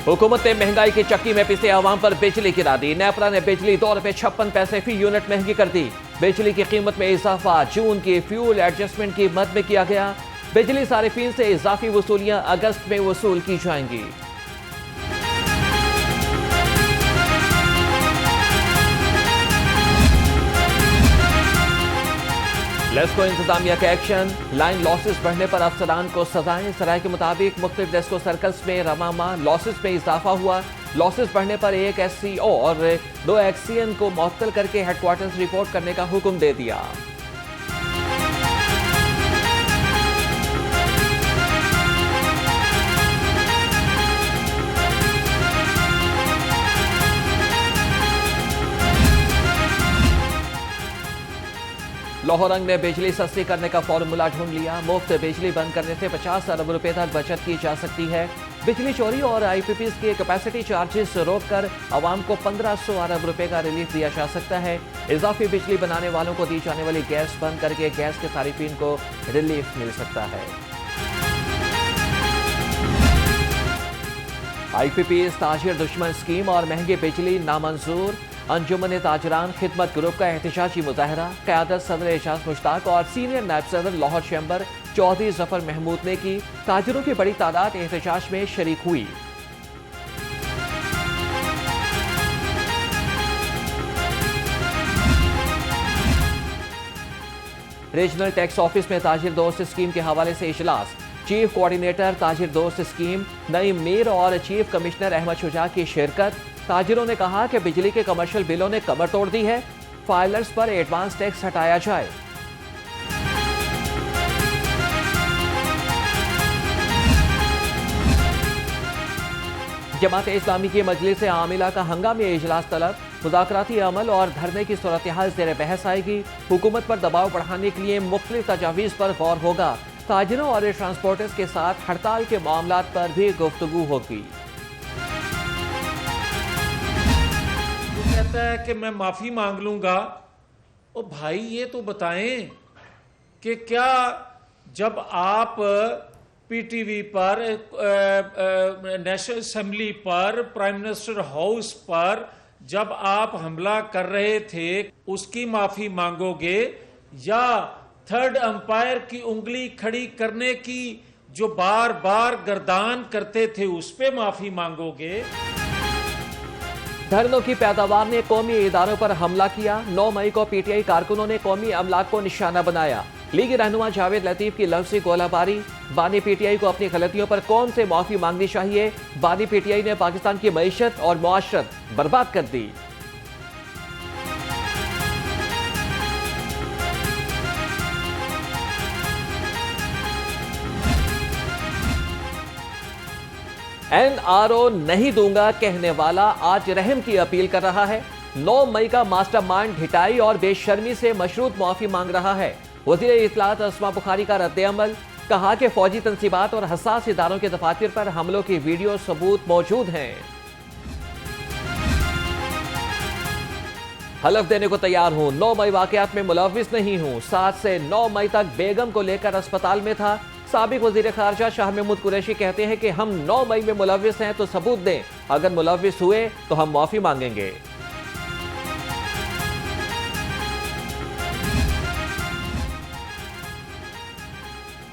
हुकूमत ने महंगाई की चक्की में पिसे आवाम पर बिजली गिरा दी। नेपरा ने बिजली ₹2.56 फी यूनिट महंगी कर दी। बिजली की कीमत में इजाफा जून की फ्यूल एडजस्टमेंट की मद में किया गया। बिजली सारिफीन से इजाफी वसूलियां अगस्त में वसूल की जाएंगी। लेस्को इंतजामिया का एक्शन, लाइन लॉसेस बढ़ने पर अफसरान को सजाएं। सराय के मुताबिक मुख्तलिफ लेस्को सर्कल्स में रवामा लॉसेस में इजाफा हुआ। लॉसेस बढ़ने पर एक SCO और 2 XCN को मुअत्तल करके हेडक्वार्टर्स रिपोर्ट करने का हुक्म दे दिया। लाहौरंग ने बिजली सस्ती करने का फॉर्मूला ढूंढ लिया। मुफ्त बिजली बंद करने से 50 अरब रुपए तक बचत की जा सकती है। बिजली चोरी और IPPs के कैपेसिटी चार्जेस रोककर आवाम को 1500 अरब रुपए का रिलीफ दिया जा सकता है। इजाफी बिजली बनाने वालों को दी जाने वाली गैस बंद करके गैस के सारिफीन को रिलीफ मिल सकता है। IPPs ताजिर दुश्मन स्कीम और महंगी बिजली नामंजूर। अंजुमन ताजरान खिदमत ग्रुप का एहतजाजी मुजाहरा। क़यादत सदर एजाज मुश्ताक और सीनियर नायब सदर लाहौर चैम्बर चौधरी जफर महमूद ने की। ताजिरों की बड़ी तादाद एहतजाज में शरीक हुई। रीजनल टैक्स ऑफिस में ताजिर दोस्त स्कीम के हवाले से इजलास। चीफ कोऑर्डिनेटर ताजिर दोस्त स्कीम नईम मीर और चीफ कमिश्नर अहमद शुजा की शिरकत। ताजिरों ने कहा कि बिजली के कमर्शियल बिलों ने कमर तोड़ दी है। फाइलर्स पर एडवांस टैक्स हटाया जाए। जमात इस्लामी की मजलिस आमिला का हंगामी इजलास तलब। मुज़ाकराती अमल और धरने की सूरत हाल ज़ेर बहस आएगी। हुकूमत पर दबाव बढ़ाने के लिए मुख्तलिफ तजावीज़ पर गौर होगा। ताजिरों और ट्रांसपोर्टर्स के साथ हड़ताल के मामलात पर भी गुफ्तगू होगी। कहता है कि मैं माफी मांग लूंगा। ओ भाई, ये तो बताएं कि क्या जब आप PTV पर, नेशनल असेंबली पर, प्राइम मिनिस्टर हाउस पर जब आप हमला कर रहे थे उसकी माफी मांगोगे, या थर्ड अंपायर की उंगली खड़ी करने की जो बार बार गर्दान करते थे उस पे माफी मांगोगे? धरनों की पैदावार ने कौमी इदारों पर हमला किया। 9 मई को PTI कारकुनों ने कौमी अमलाक को निशाना बनाया। लीगी रहनुमा जावेद लतीफ की लफ्ज़ी गोलाबारी। बानी PTI को अपनी गलतियों पर कौन से माफी मांगनी चाहिए? बानी PTI ने पाकिस्तान की मईशत और मुआशरत बर्बाद कर दी। NRO नहीं दूंगा कहने वाला आज रहम की अपील कर रहा है। 9 मई का मास्टरमाइंड ढिठाई और बेशर्मी से मशरूत माफी मांग रहा है। वज़ीर इत्तलात अस्मा बुखारी का रद्द-ए-अमल। कहा कि फौजी तंसीबात और हसास इदारों के दफातर पर हमलों की वीडियो सबूत मौजूद हैं। हलफ देने को तैयार हूं, 9 मई वाकयात में मुलव्विस नहीं हूं। 7 से 9 मई तक बेगम को लेकर अस्पताल में था। साबिक वजीर खारजा शाह महमूद कुरैशी कहते हैं कि हम 9 मई में मुलव्विस हैं तो सबूत दें, अगर मुलव्विस हुए तो हम माफी मांगेंगे।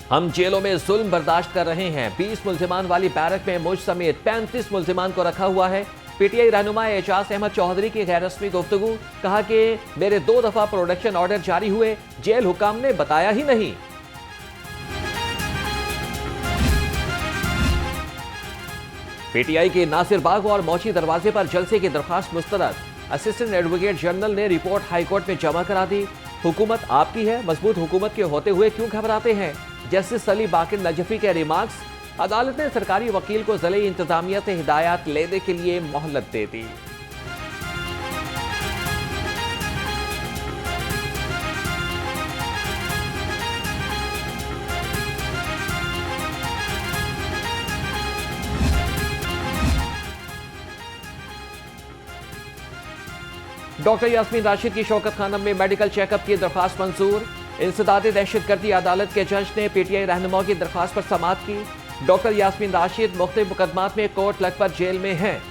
हम जेलों में जुल्म बर्दाश्त कर रहे हैं। 20 मुल्जिमान वाली बैरक में मुझ समेत 35 मुल्जिमान को रखा हुआ है। PTI रहनुमा एजाज अहमद चौधरी की गैर रस्मी गुफ्तगू। कहा कि मेरे 2 दफा प्रोडक्शन ऑर्डर जारी हुए, जेल हुकाम ने बताया ही नहीं। PTI के नासिर बाग और मौची दरवाजे पर जलसे की दरखास्त मुस्तरद। असिस्टेंट एडवोकेट जनरल ने रिपोर्ट हाईकोर्ट में जमा करा दी। हुकूमत आपकी है, मजबूत हुकूमत के होते हुए क्यों घबराते हैं? जस्टिस सली बाकिर नजफी के रिमार्क्स। अदालत ने सरकारी वकील को ज़िले इंतजामिया से हिदायत लेने के लिए मोहलत दे दी। डॉक्टर यास्मीन राशिद की शौकत खानम में मेडिकल चेकअप की दरख्वास्त मंजूर। इंसदाद दहशतगर्दी अदालत के जज ने PTI रहनुमा की दरख्वास्त पर समाअत की। डॉक्टर यास्मीन राशिद मुख्तलिफ मुकदमात में कोर्ट लखपत जेल में हैं।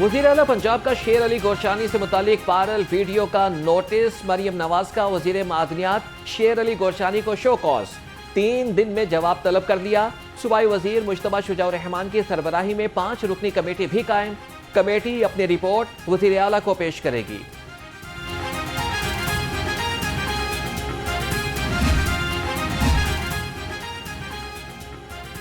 वजीर आला पंजाब का शेर अली गोरशानी से मुतालिक वायरल वीडियो का नोटिस। मरियम नवाज का वजीर मादनियात शेर अली गोरशानी को शो कॉज 3 दिन में जवाब तलब कर लिया। सूबाई वजीर मुश्तबा शुजाउर रहमान की सरबराही में 5 रुकनी कमेटी भी कायम। कमेटी अपनी रिपोर्ट वजीर आला को पेश करेगी।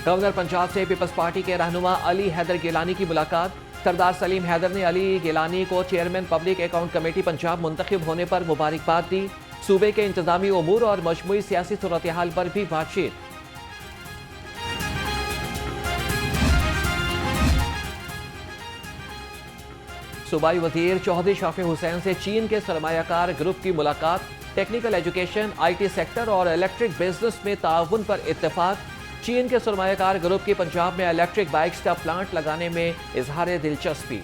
गवर्नर पंजाब से पीपल्स पार्टी के रहनुमा अली हैदर गिलानी की मुलाकात। सरदार सलीम हैदर ने अली गिलानी को chairman public account committee Punjab मुंतखब होने पर मुबारकबाद दी। सूबे के इंतजामी उमूर और मजमूई सियासी सूरत हाल पर भी बातचीत। सूबाई वजीर चौधरी शाफी हुसैन से चीन के सरमायाकार ग्रुप की मुलाकात। टेक्निकल एजुकेशन, IT सेक्टर और इलेक्ट्रिक बिजनेस में ताउन पर इत्तेफाक। चीन के सरमायाकार ग्रुप की पंजाब में इलेक्ट्रिक बाइक्स का प्लांट लगाने में इजहार दिलचस्पी।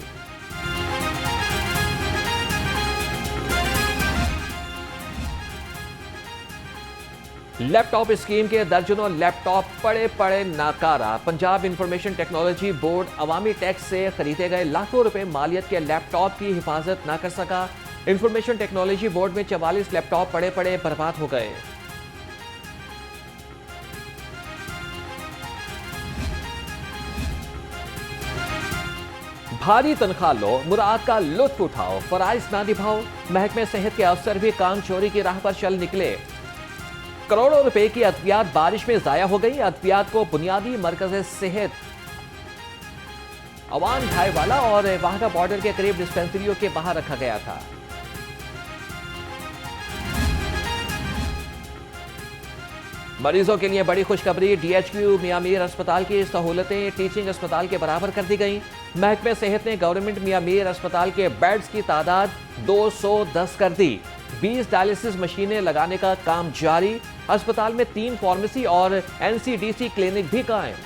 लैपटॉप स्कीम के दर्जनों लैपटॉप पड़े नाकारा। पंजाब इंफॉर्मेशन टेक्नोलॉजी बोर्ड अवामी टैक्स से खरीदे गए लाखों रुपए मालियत के लैपटॉप की हिफाजत न कर सका। इंफॉर्मेशन टेक्नोलॉजी बोर्ड में 44 लैपटॉप पड़े बर्बाद हो गए। भारी तनख्वाह लो, मुराद का लुत्फ उठाओ, फराइज ना निभाओ। महकमे सेहत के अफसर भी काम चोरी की राह पर चल निकले। करोड़ों रुपए की अद्वियात बारिश में जाया हो गई। अद्वियात को बुनियादी मरकज सेहत अवान ढाईवाला और वाहगा बॉर्डर के करीब डिस्पेंसरियों के बाहर रखा गया था। मरीजों के लिए बड़ी खुशखबरी। DHQ मियां मीर अस्पताल की सहूलतें टीचिंग अस्पताल के बराबर कर दी गई। महकमे सेहत ने गवर्नमेंट मियां मीर अस्पताल के बेड्स की तादाद 210 कर दी। 20 डायलिसिस मशीनें लगाने का काम जारी। अस्पताल में 3 फार्मेसी और NCDC क्लिनिक भी कायम।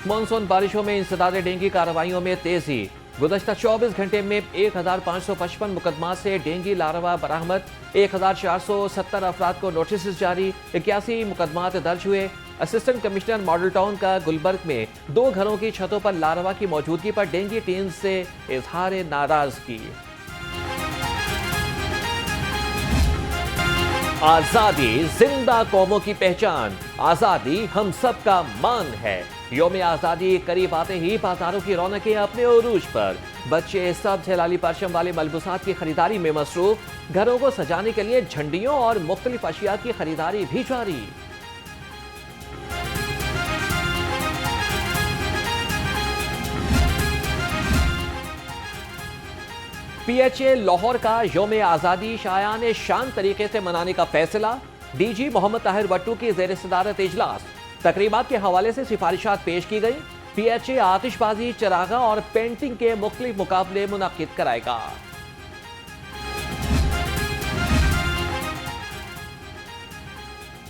मानसून बारिशों में इंसदाद डेंगू कार्रवाइयों में तेजी। गुज़श्ता 24 घंटे में 1555 मुकदमा से डेंगू लार्वा बरामद। 1470 अफराद को नोटिस जारी। 81 मुकदमात दर्ज हुए। असिस्टेंट कमिश्नर मॉडल टाउन का गुलबर्ग में 2 घरों की छतों पर लार्वा की मौजूदगी पर डेंगू टीम से इजहार नाराजगी। आजादी जिंदा कौमों की पहचान, आजादी हम सब का मान है। यौम आजादी करीब आते ही बाजारों की रौनकें अपने उरूज पर। बच्चे सब झलाली परचम वाले मलबूसात की खरीदारी में मसरूफ। घरों को सजाने के लिए झंडियों और मुख्तलिफ अशिया की खरीदारी भी जारी। PHA लाहौर का यौम आजादी शायान शान तरीके से मनाने का फैसला। DG मोहम्मद ताहिर भट्टू की ज़ेर सदारत इजलास। तकरीबात के हवाले से सिफारिशात पेश की गई। PHA आतिशबाजी, चरागा और पेंटिंग के मुख्तलिफ मुकाबले मुनाकिद कराएगा।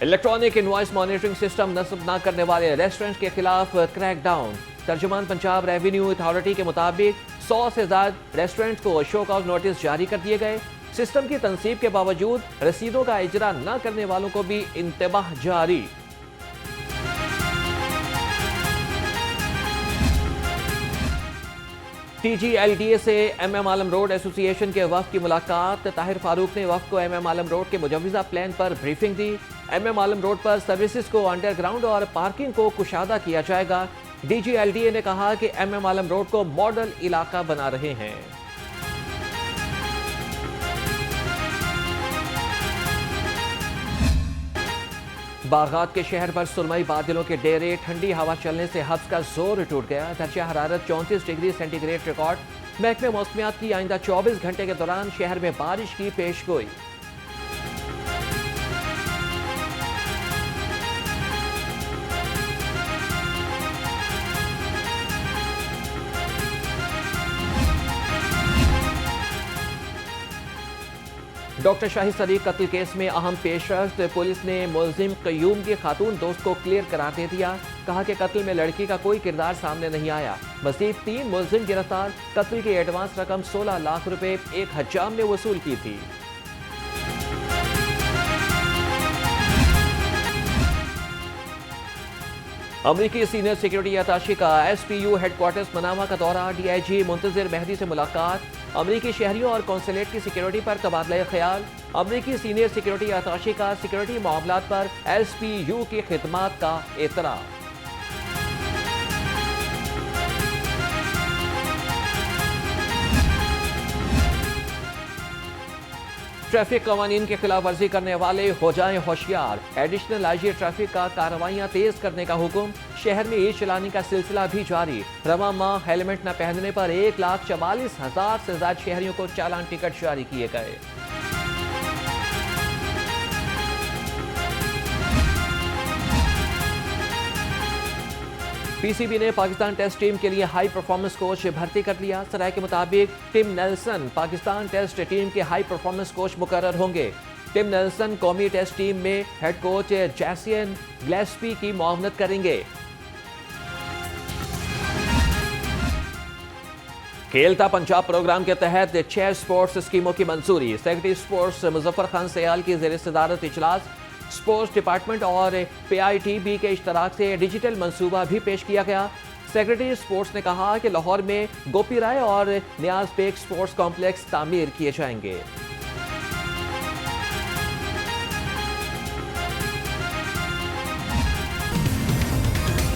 इलेक्ट्रॉनिक इनवॉइस मॉनिटरिंग सिस्टम नस्ब न करने वाले रेस्टोरेंट्स के खिलाफ क्रैकडाउन। तर्जुमान पंजाब रेवेन्यू अथॉरिटी के मुताबिक 100 से ज्यादा रेस्टोरेंट्स को शो कॉज नोटिस जारी कर दिए गए। सिस्टम की तनसीब के बावजूद रसीदों का इजरा न करने वालों को भी इंतबाह जारी। TGLDA से MM आलम रोड एसोसिएशन के वफ़द की मुलाकात। ताहिर फारूक ने वफ़द को MM आलम रोड के मुजव्वज़ा प्लान पर ब्रीफिंग दी। MM आलम रोड पर सर्विसेज को अंडरग्राउंड और पार्किंग को कुशादा किया जाएगा। DGLDA ने कहा कि MM आलम रोड को मॉडल इलाका बना रहे हैं। बागदाद के शहर पर सुरमई बादलों के डेरे। ठंडी हवा चलने से हब्स का जोर टूट गया। दर्जा हरारत 34 डिग्री सेंटीग्रेड रिकॉर्ड। महकमे मौसमियात की आइंदा 24 घंटे के दौरान शहर में बारिश की पेशगोई। डॉक्टर शाहिद सदीक कत्ल केस में अहम पेशरफ्त, पुलिस ने मुलजिम कयूम की खातून दोस्त को क्लियर करार दे दिया। कहा कि कत्ल में लड़की का कोई किरदार सामने नहीं आया। मजीद 3 मुलजिम गिरफ्तार। कत्ल की एडवांस रकम 16 लाख रुपए एक हज्जाम ने वसूल की थी। अमरीकी सीनियर सिक्योरिटी अताशी का SPU हेडक्वार्टर्स मनामा का दौरा। DIG मुंतजिर मेहदी से मुलाकात। अमरीकी शहरियों और कौंसलेट की सिक्योरिटी पर तबादला ख्याल। अमरीकी सीनियर सिक्योरिटी अताशी का सिक्योरिटी मामलात पर SPU की खिदमात का एतराफ़। ट्रैफिक कवानीन की खिलाफ वर्जी करने वाले हो जाएं होशियार। एडिशनल IG ट्रैफिक का कार्रवाइयां तेज करने का हुक्म। शहर में ई चलानी का सिलसिला भी जारी। रवा माह हेलमेट न पहनने पर 1,44,000 से ज्यादा शहरियों को चालान टिकट जारी किए गए। PCB ने पाकिस्तान टेस्ट टीम के लिए हाई परफॉर्मेंस कोच भर्ती कर लिया। सराय के मुताबिक Tim Nelson Pakistan test team के हाई परफॉर्मेंस कोच मुकर्रर होंगे। टिम नेल्सन कौमी टेस्ट टीम में हेड कोच जैसियन ग्लेस्पी की मुआवनत करेंगे। खेलता पंजाब प्रोग्राम के तहत 6 स्पोर्ट्स स्कीमों की मंजूरी। सेक्रेटरी स्पोर्ट्स मुजफ्फर खान सयाल की ज़ेर सदारत इजलास। स्पोर्ट्स डिपार्टमेंट और PITB के इश्तराक से डिजिटल मंसूबा भी पेश किया गया। सेक्रेटरी स्पोर्ट्स ने कहा कि लाहौर में गोपी राय और नियाज बेग स्पोर्ट्स कॉम्प्लेक्स तामीर किए जाएंगे।